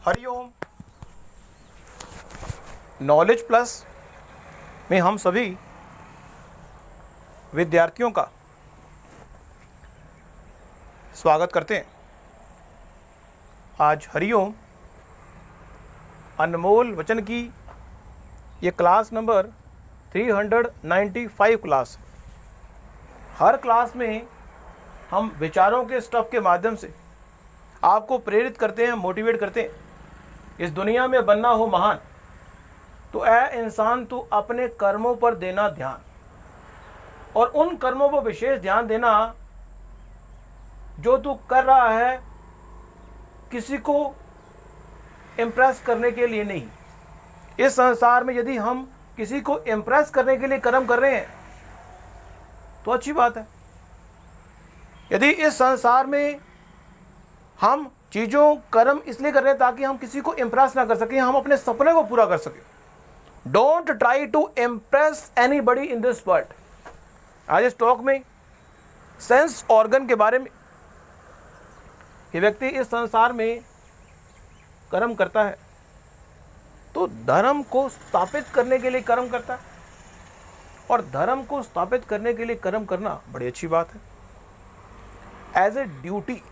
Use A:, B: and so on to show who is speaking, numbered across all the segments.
A: Hariom. Knowledge plus में हम सभी विद्यार्थियों का स्वागत करते हैं। आज हरिओम अनमोल वचन की ये क्लास नंबर 395 क्लास। हर क्लास में हम विचारों के स्टफ के माध्यम से आपको प्रेरित करते हैं, मोटिवेट करते हैं। इस दुनिया में बनना हो महान तो ऐ इंसान तू अपने कर्मों पर देना ध्यान, और उन कर्मों पर विशेष ध्यान देना जो तू कर रहा है किसी को इम्प्रेस करने के लिए नहीं। इस संसार में यदि हम किसी को इम्प्रेस करने के लिए कर्म कर रहे हैं तो अच्छी बात है। यदि इस संसार में हम चीज़ों कर्म इसलिए कर रहे हैं ताकि हम किसी को इम्प्रेस ना कर सकें, हम अपने सपने को पूरा कर सकें। Don't try to impress anybody in this world. आज इस टॉक में सेंस ऑर्गन के बारे में, ये व्यक्ति इस संसार में कर्म करता है तो धर्म को स्थापित करने के लिए कर्म करता है, और धर्म को स्थापित करने के लिए कर्म करना बड़ी अच्छी बात है। As a duty,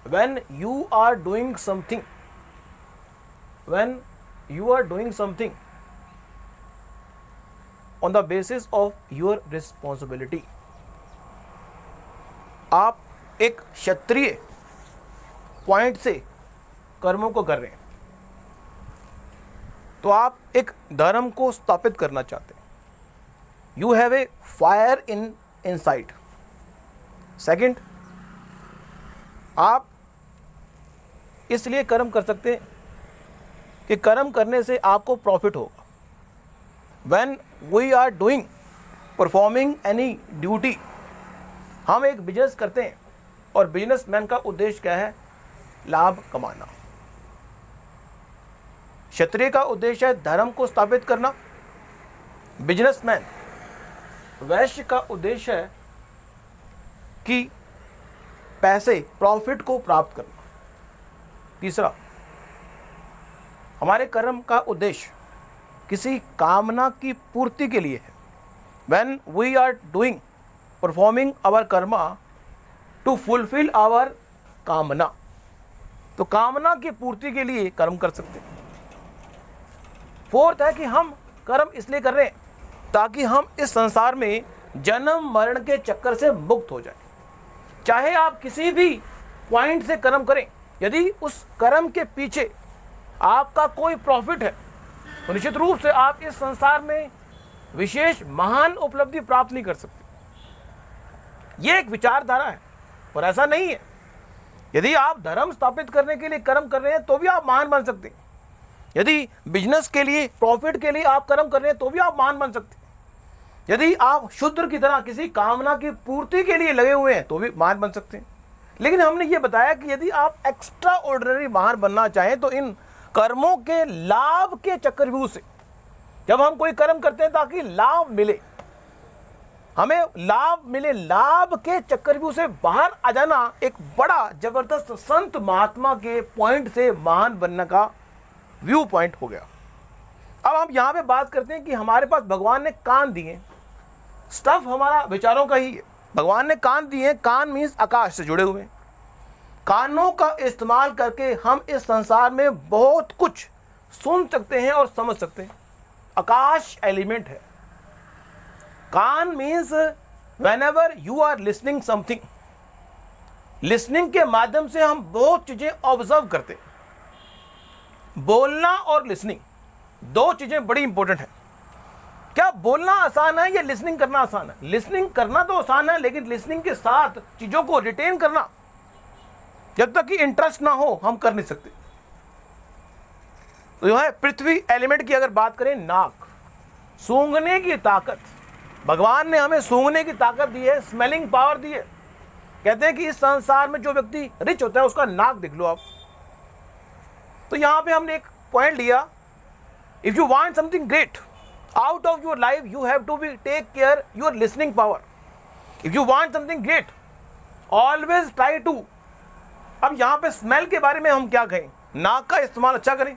A: when you are doing something on the basis of your responsibility, आप एक क्षत्रिय पॉइंट से कर्मों को कर रहे हैं तो आप एक धर्म को स्थापित करना चाहते हैं। You have a fire in inside. Second, आप इसलिए कर्म कर सकते हैं कि कर्म करने से आपको प्रॉफिट होगा। When we are doing performing any duty, हम एक बिजनेस करते हैं और बिजनेसमैन का उद्देश्य क्या है? लाभ कमाना। क्षत्रिय का उद्देश्य है धर्म को स्थापित करना। बिजनेसमैन वैश्य का उद्देश्य है कि पैसे, प्रॉफिट को प्राप्त करना। तीसरा, हमारे कर्म का उद्देश्य किसी कामना की पूर्ति के लिए है। When we are doing performing our karma to fulfill our कामना, तो कामना की पूर्ति के लिए कर्म कर सकते हैं। फोर्थ है कि हम कर्म इसलिए कर रहे हैं ताकि हम इस संसार में जन्म मरण के चक्कर से मुक्त हो जाए। चाहे आप किसी भी पॉइंट से कर्म करें, यदि उस कर्म के पीछे आपका कोई प्रॉफिट है तो निश्चित रूप से आप इस संसार में विशेष महान उपलब्धि प्राप्त नहीं कर सकते। यह एक विचारधारा है, और ऐसा नहीं है। यदि आप धर्म स्थापित करने के लिए कर्म कर रहे हैं तो भी आप महान बन सकते हैं। यदि बिजनेस के लिए, प्रॉफिट के लिए आप कर्म कर रहे हैं तो भी आप महान बन सकते हैं। यदि आप शूद्र की तरह किसी कामना की पूर्ति के लिए लगे हुए हैं तो भी महान बन सकते हैं। लेकिन हमने ये बताया कि यदि आप एक्स्ट्रा ऑर्डिनरी महान बनना चाहें तो इन कर्मों के लाभ के चक्रव्यूह से, जब हम कोई कर्म करते हैं ताकि लाभ मिले, हमें लाभ मिले, लाभ के चक्रव्यूह से बाहर आ जाना एक बड़ा जबरदस्त संत महात्मा के पॉइंट से महान बनने का व्यू पॉइंट हो गया। अब हम यहां पे बात करते हैं कि हमारे पास भगवान ने कान दिए। स्टफ हमारा विचारों का ही है। भगवान ने कान दिए। कान मीन्स आकाश से जुड़े हुए। कानों का इस्तेमाल करके हम इस संसार में बहुत कुछ सुन सकते हैं और समझ सकते हैं। आकाश एलिमेंट है। कान means whenever you are listening something, listening के माध्यम से हम बहुत चीजें ऑब्जर्व करते हैं। बोलना और लिसनिंग दो चीजें बड़ी इंपॉर्टेंट है। क्या बोलना आसान है या लिसनिंग करना आसान है? लिसनिंग करना तो आसान है, लेकिन लिसनिंग के साथ चीजों को रिटेन करना, जब तक कि इंटरेस्ट ना हो, हम कर नहीं सकते। तो जो है पृथ्वी एलिमेंट की अगर बात करें, नाक, सूंघने की ताकत, भगवान ने हमें सूंघने की ताकत दी है, स्मेलिंग पावर दी है। कहते हैं कि इस संसार में जो व्यक्ति रिच होता है उसका नाक देख लो आप। तो यहां पे हमने एक पॉइंट लिया, if you want something great out of your life, you have to be take care your listening power. If you want something great, always try to। अब यहाँ पे स्मेल के बारे में हम क्या कहें? नाक का इस्तेमाल अच्छा करें,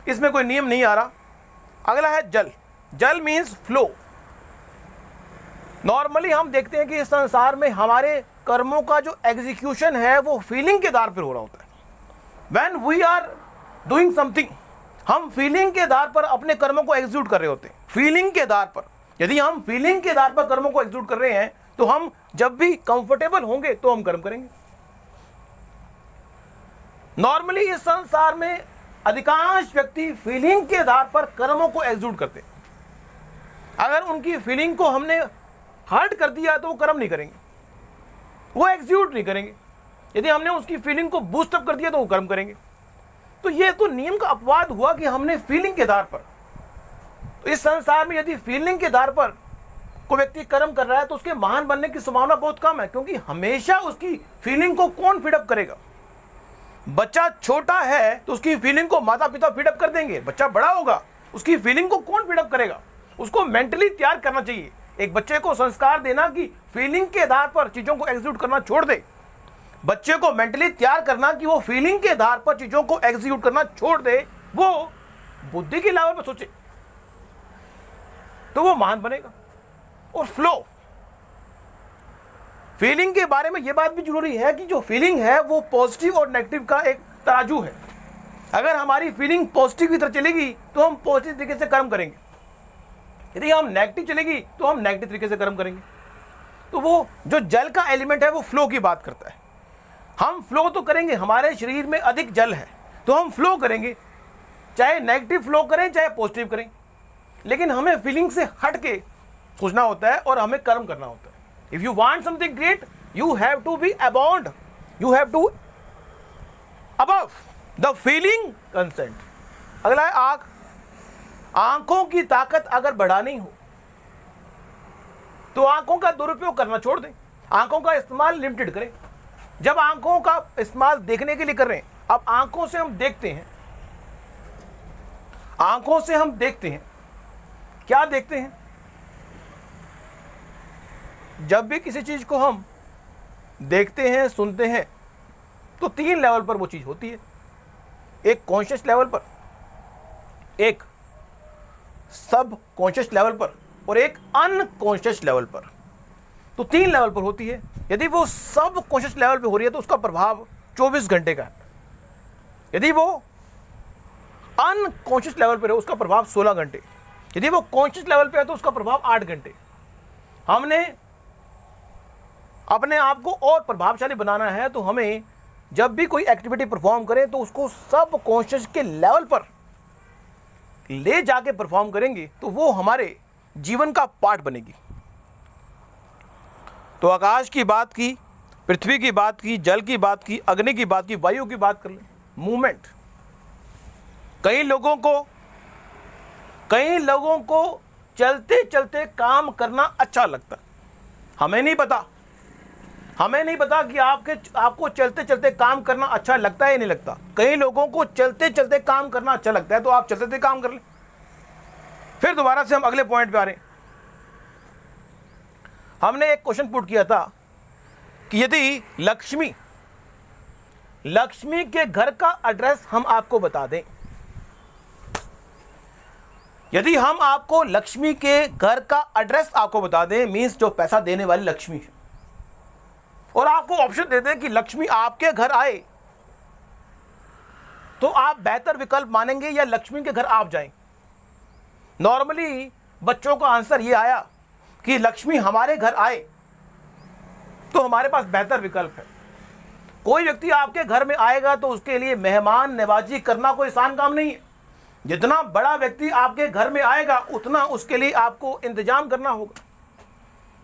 A: इसमें कोई नियम नहीं आ रहा। अगला है जल। जल मीन्स फ्लो। नॉर्मली हम देखते हैं कि इस संसार में हमारे कर्मों का जो एग्जीक्यूशन है वो फीलिंग के आधार पर हो रहा होता है। When we are doing something, हम फीलिंग के आधार पर अपने कर्मों को एग्जीक्यूट कर रहे होते हैं। फीलिंग के आधार पर, यदि हम फीलिंग के आधार पर कर्मों को एग्जीक्यूट कर रहे हैं तो हम जब भी कंफर्टेबल होंगे तो हम कर्म करेंगे। नॉर्मली इस संसार में अधिकांश व्यक्ति फीलिंग के आधार पर कर्मों को एग्जीक्यूट करते हैं। अगर उनकी फीलिंग को हमने हर्ट कर दिया तो वो कर्म नहीं करेंगे, वो एग्जीक्यूट नहीं करेंगे। यदि हमने उसकी फीलिंग को बूस्ट अप कर दिया तो वो कर्म करेंगे। तो ये तो नियम का अपवाद हुआ कि हमने फीलिंग के आधार पर, तो इस संसार में यदि फीलिंग के आधार पर कोई व्यक्ति कर्म कर रहा है तो उसके महान बनने की संभावना बहुत कम है, क्योंकि हमेशा उसकी फीलिंग को कौन फीडअप करेगा? बच्चा छोटा है तो उसकी फीलिंग को माता पिता फीडअप कर देंगे। बच्चा बड़ा होगा, उसकी फीलिंग को कौन फीडअप करेगा? उसको मेंटली तैयार करना चाहिए। एक बच्चे को संस्कार देना कि फीलिंग के आधार पर चीजों को एग्जीक्यूट करना छोड़ दे। बच्चे को मेंटली तैयार करना कि वो फीलिंग के आधार पर चीजों को एग्जीक्यूट करना छोड़ दे, वो बुद्धि के लेवल पर सोचे तो वो महान बनेगा। और फ्लो, फीलिंग के बारे में यह बात भी जरूरी है कि जो फीलिंग है वो पॉजिटिव और नेगेटिव का एक तराजू है। अगर हमारी फीलिंग पॉजिटिव की तरफ चलेगी तो हम पॉजिटिव तरीके से कर्म करेंगे, यदि हम नेगेटिव चलेगी तो हम नेगेटिव तरीके से कर्म करेंगे। तो वो जो जल का एलिमेंट है वो फ्लो की बात करता है। हम फ्लो तो करेंगे, हमारे शरीर में अधिक जल है तो हम फ्लो करेंगे, चाहे नेगेटिव फ्लो करें चाहे पॉजिटिव करें, लेकिन हमें फीलिंग से हट के सोचना होता है और हमें कर्म करना होता है। If you want something great you have to be abound, you have to above the feeling consent. अगला है आंख। आंखों की ताकत अगर बढ़ानी हो तो आंखों का दुरुपयोग करना छोड़ दें, आंखों का इस्तेमाल लिमिटेड करें। जब आंखों का इस्तेमाल देखने के लिए कर रहे हैं, अब आंखों से हम देखते हैं, आंखों से हम देखते हैं, क्या देखते हैं? जब भी किसी चीज को हम देखते हैं सुनते हैं तो 3 लेवल पर वो चीज होती है। एक कॉन्शियस लेवल पर, एक सब कॉन्शियस लेवल पर और एक अनकॉन्शियस लेवल पर। तो 3 लेवल पर होती है। यदि वो सब कॉन्शियस लेवल पे हो रही है तो उसका प्रभाव 24 घंटे का है। यदि वो अनकॉन्शियस लेवल पर है उसका प्रभाव 16 घंटे। यदि वो कॉन्शियस लेवल पे है तो उसका प्रभाव 8 घंटे। हमने अपने आप को और प्रभावशाली बनाना है तो हमें जब भी कोई एक्टिविटी परफॉर्म करें तो उसको सब कॉन्शियस के लेवल पर ले जाके परफॉर्म करेंगे तो वो हमारे जीवन का पार्ट बनेगी। तो आकाश की बात की, पृथ्वी की बात की, जल की बात की, अग्नि की बात की, वायु की बात कर लें। मूवमेंट, कई लोगों को चलते चलते काम करना अच्छा लगता है। हमें नहीं पता कि आपको चलते चलते काम करना अच्छा लगता है या नहीं लगता। कई लोगों को चलते चलते काम करना अच्छा लगता है तो आप चलते चलते काम कर लें। फिर दोबारा से हम अगले पॉइंट पे आ रहे हैं। हमने एक क्वेश्चन पुट किया था कि यदि लक्ष्मी के घर का एड्रेस हम आपको बता दें, यदि हम आपको लक्ष्मी के घर का एड्रेस आपको बता दें, मीन्स जो पैसा देने वाली लक्ष्मी है, और आपको ऑप्शन दे दें कि लक्ष्मी आपके घर आए, तो आप बेहतर विकल्प मानेंगे या लक्ष्मी के घर आप जाएं? नॉर्मली बच्चों का आंसर ये आया कि लक्ष्मी हमारे घर आए तो हमारे पास बेहतर विकल्प है। कोई व्यक्ति आपके घर में आएगा तो उसके लिए मेहमान नवाजी करना कोई आसान काम नहीं है। जितना बड़ा व्यक्ति आपके घर में आएगा उतना उसके लिए आपको इंतजाम करना होगा।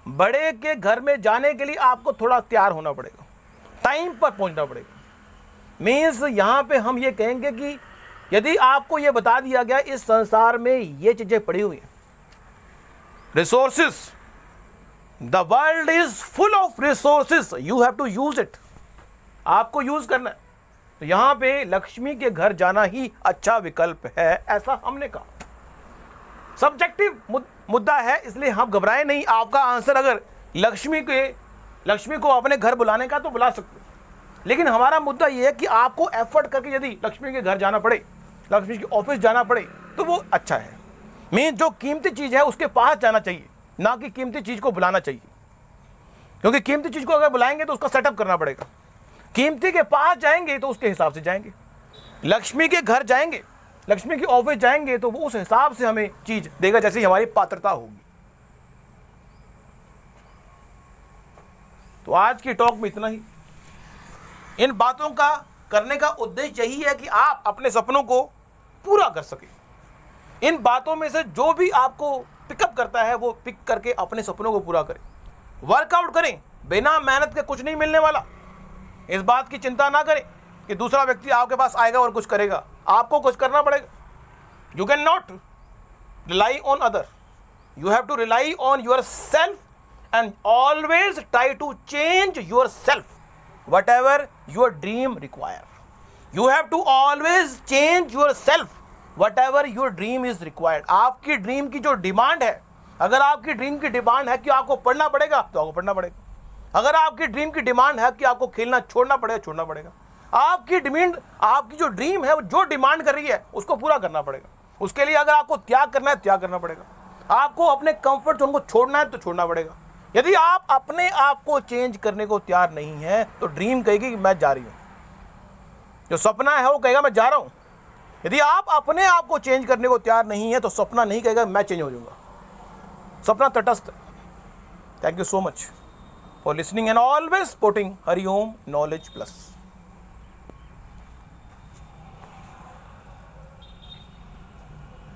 A: बड़े के घर में जाने के लिए आपको थोड़ा तैयार होना पड़ेगा, टाइम पर पहुंचना पड़ेगा। मीन्स यहाँ पे हम ये कहेंगे कि यदि आपको ये बता दिया गया इस संसार में ये चीजें पड़ी हुई हैं, resources, the world is full of resources, you have to use it, आपको यूज करना है। तो यहाँ पे लक्ष्मी के घर जाना ही अच्छा विकल्प है, ऐसा हमने कहा। सब्जेक्टिव मुद्दा है, इसलिए हम घबराएं नहीं। आपका आंसर अगर लक्ष्मी को अपने घर बुलाने का तो बुला सकते, लेकिन हमारा मुद्दा ये है कि आपको एफर्ट करके यदि लक्ष्मी के घर जाना पड़े, लक्ष्मी के ऑफिस जाना पड़े, तो वो अच्छा है। मीन जो कीमती चीज़ है उसके पास जाना चाहिए, ना कि कीमती चीज़ को बुलाना चाहिए, क्योंकि कीमती चीज़ को अगर बुलाएंगे तो उसका सेटअप करना पड़ेगा। कीमती के पास जाएंगे तो उसके हिसाब से जाएंगे। लक्ष्मी के घर जाएंगे, लक्ष्मी के ऑफिस जाएंगे तो वो उस हिसाब से हमें चीज़ देगा जैसी हमारी पात्रता होगी। तो आज की टॉक में इतना ही। इन बातों का करने का उद्देश्य यही है कि आप अपने सपनों को पूरा कर सकें। इन बातों में से जो भी आपको पिकअप करता है वो पिक करके अपने सपनों को पूरा करें। वर्कआउट करें, बिना मेहनत के कुछ नहीं मिलने वाला। इस बात की चिंता ना करें कि दूसरा व्यक्ति आपके पास आएगा और कुछ करेगा, आपको कुछ करना पड़ेगा। You can not rely on other, you have to rely on yourself and always try to change yourself whatever your dream require. You have to always change yourself whatever your dream is required. आपकी dream की जो demand है, अगर आपकी dream की demand है कि आपको पढ़ना पड़ेगा तो आपको पढ़ना पड़ेगा। अगर आपकी ड्रीम की डिमांड है कि आपको खेलना छोड़ना पड़ेगा, छोड़ना पड़ेगा। आपकी डिमांड, आपकी जो ड्रीम है वो जो डिमांड कर रही है उसको पूरा करना पड़ेगा। उसके लिए अगर आपको त्याग करना है, त्याग करना पड़ेगा। आपको अपने कंफर्ट जोन को छोड़ना है तो छोड़ना पड़ेगा। यदि आप अपने आप को चेंज करने को तैयार नहीं है तो ड्रीम कहेगी कि मैं जा रही हूं, जो सपना है वो कहेगा मैं जा रहा हूं। यदि आप अपने आप को चेंज करने को तैयार नहीं है तो सपना नहीं कहेगा मैं चेंज हो जाऊंगा। सपना तटस्थ। Thank you so much for listening and always supporting Hariom knowledge plus.